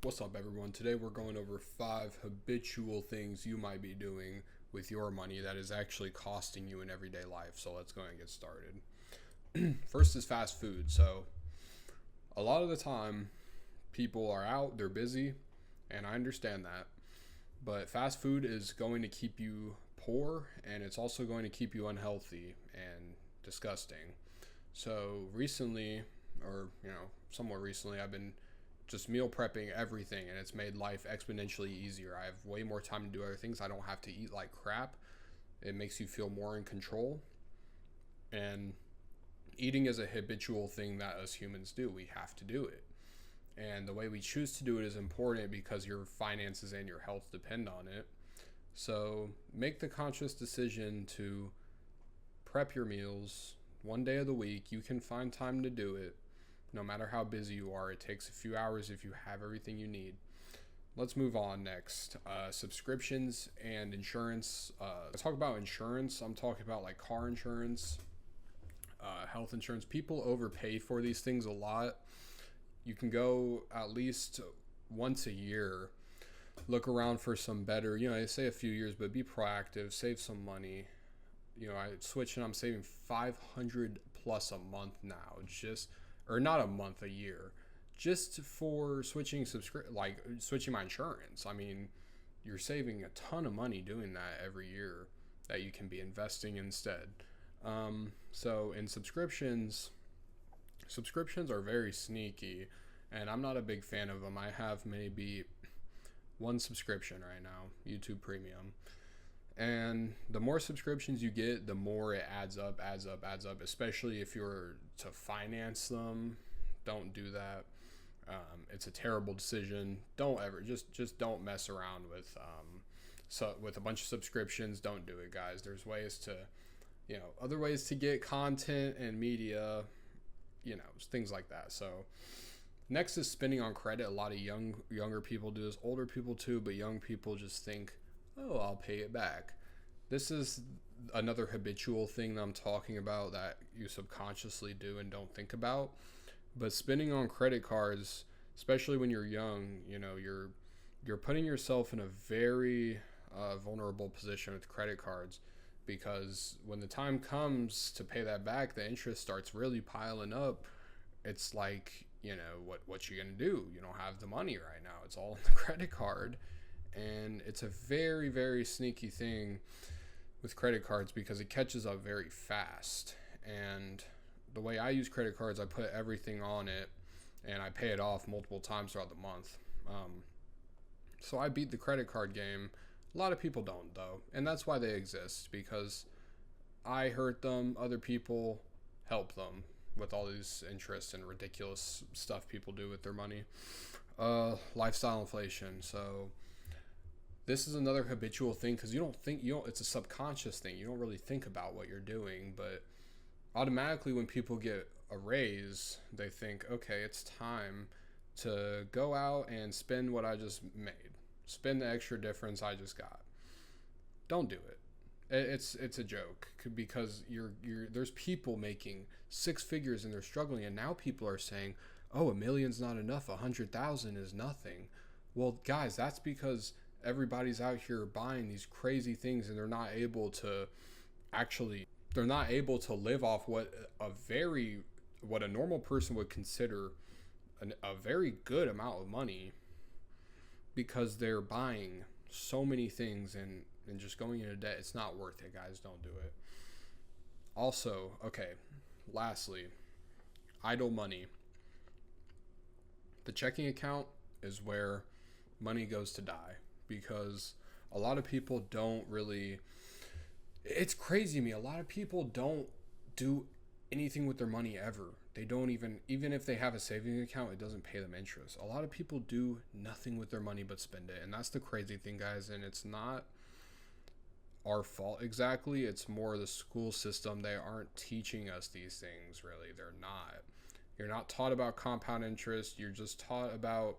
What's up, everyone? Today we're going over 5 habitual things you might be doing with your money that is actually costing you in everyday life. So let's go and get started. First is fast food. So a lot of the time, people are out, they're busy, and I understand that. But fast food is going to keep you poor and it's also going to keep you unhealthy and disgusting. So recently, or somewhat recently, I've been just meal prepping everything, and it's made life exponentially easier. I have way more time to do other things. I don't have to eat like crap. It makes you feel more in control. And eating is a habitual thing that us humans do. We have to do it. And the way we choose to do it is important because your finances and your health depend on it. So make the conscious decision to prep your meals one day of the week. You can find time to do it. No matter how busy you are, it takes a few hours if you have everything you need. Let's move on next. Subscriptions and insurance. Let's talk about insurance. I'm talking about like car insurance, health insurance. People overpay for these things a lot. You can go at least once a year, look around for some better, they say a few years, but be proactive, save some money. I switched and I'm saving 500 plus a month now, or not a month, a year, just for switching my insurance. I mean, you're saving a ton of money doing that every year that you can be investing instead. So in subscriptions are very sneaky, and I'm not a big fan of them. I have maybe one subscription right now, YouTube Premium. And the more subscriptions you get, the more it adds up, especially if you're to finance them. Don't do that. It's a terrible decision. Don't ever, just don't mess around with a bunch of subscriptions. Don't do it, guys. There's ways to, other ways to get content and media, things like that. So next is spending on credit. A lot of younger people do this, older people too, but young people just think, oh, I'll pay it back. This is another habitual thing that I'm talking about that you subconsciously do and don't think about. But spending on credit cards, especially when you're young, you're putting yourself in a very vulnerable position with credit cards, because when the time comes to pay that back, the interest starts really piling up. It's like, what you gonna do? You don't have the money right now. It's all on the credit card. And it's a very, very sneaky thing with credit cards because it catches up very fast. And the way I use credit cards, I put everything on it and I pay it off multiple times throughout the month. So I beat the credit card game. A lot of people don't, though, and that's why they exist, because I hurt them, other people help them with all these interests and ridiculous stuff people do with their money. Lifestyle inflation. So this is another habitual thing, because it's a subconscious thing. You don't really think about what you're doing, but automatically when people get a raise, they think, okay, it's time to go out and spend what I just made, spend the extra difference I just got. Don't do it. It's a joke, because there's people making six figures and they're struggling, and now people are saying, oh, 1 million's not enough, 100,000 is nothing. Well, guys, that's because everybody's out here buying these crazy things and they're not able to live off what a normal person would consider a very good amount of money, because they're buying so many things and just going into debt. It's not worth it, guys. Don't do it. Also, okay, lastly, idle money. The checking account is where money goes to die, because a lot of people don't really, it's crazy to me. A lot of people don't do anything with their money ever. They don't even if they have a savings account, it doesn't pay them interest. A lot of people do nothing with their money but spend it. And that's the crazy thing, guys. And it's not our fault exactly. It's more the school system. They aren't teaching us these things, really. They're not. You're not taught about compound interest. You're just taught about,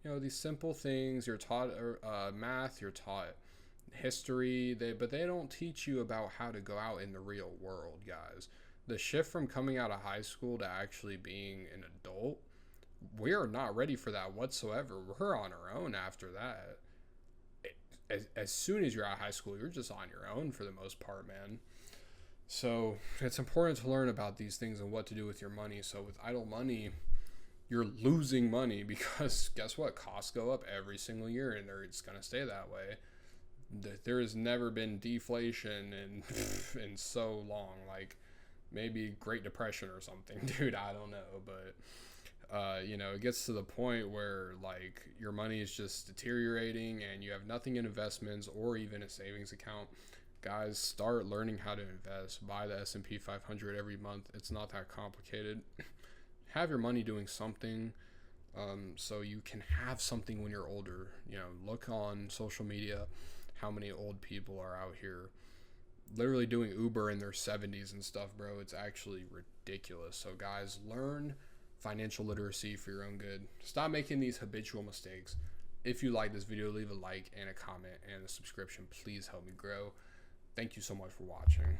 these simple things. You're taught math. You're taught history. But they don't teach you about how to go out in the real world, guys. The shift from coming out of high school to actually being an adult We are not ready for that whatsoever. We're on our own after that. As soon as you're out of high school, you're just on your own for the most part, man. So it's important to learn about these things and what to do with your money. So with idle money, you're losing money because guess what? Costs go up every single year, and it's going to stay that way. There has never been deflation in so long. Like maybe Great Depression or something, dude. I don't know, but it gets to the point where like your money is just deteriorating and you have nothing in investments or even a savings account. Guys, start learning how to invest. Buy the S&P 500 every month. It's not that complicated. Have your money doing something, so you can have something when you're older. Look on social media how many old people are out here literally doing Uber in their 70s and stuff, bro. It's actually ridiculous. So guys, learn financial literacy for your own good. Stop making these habitual mistakes. If you like this video, leave a like and a comment and a subscription. Please help me grow. Thank you so much for watching.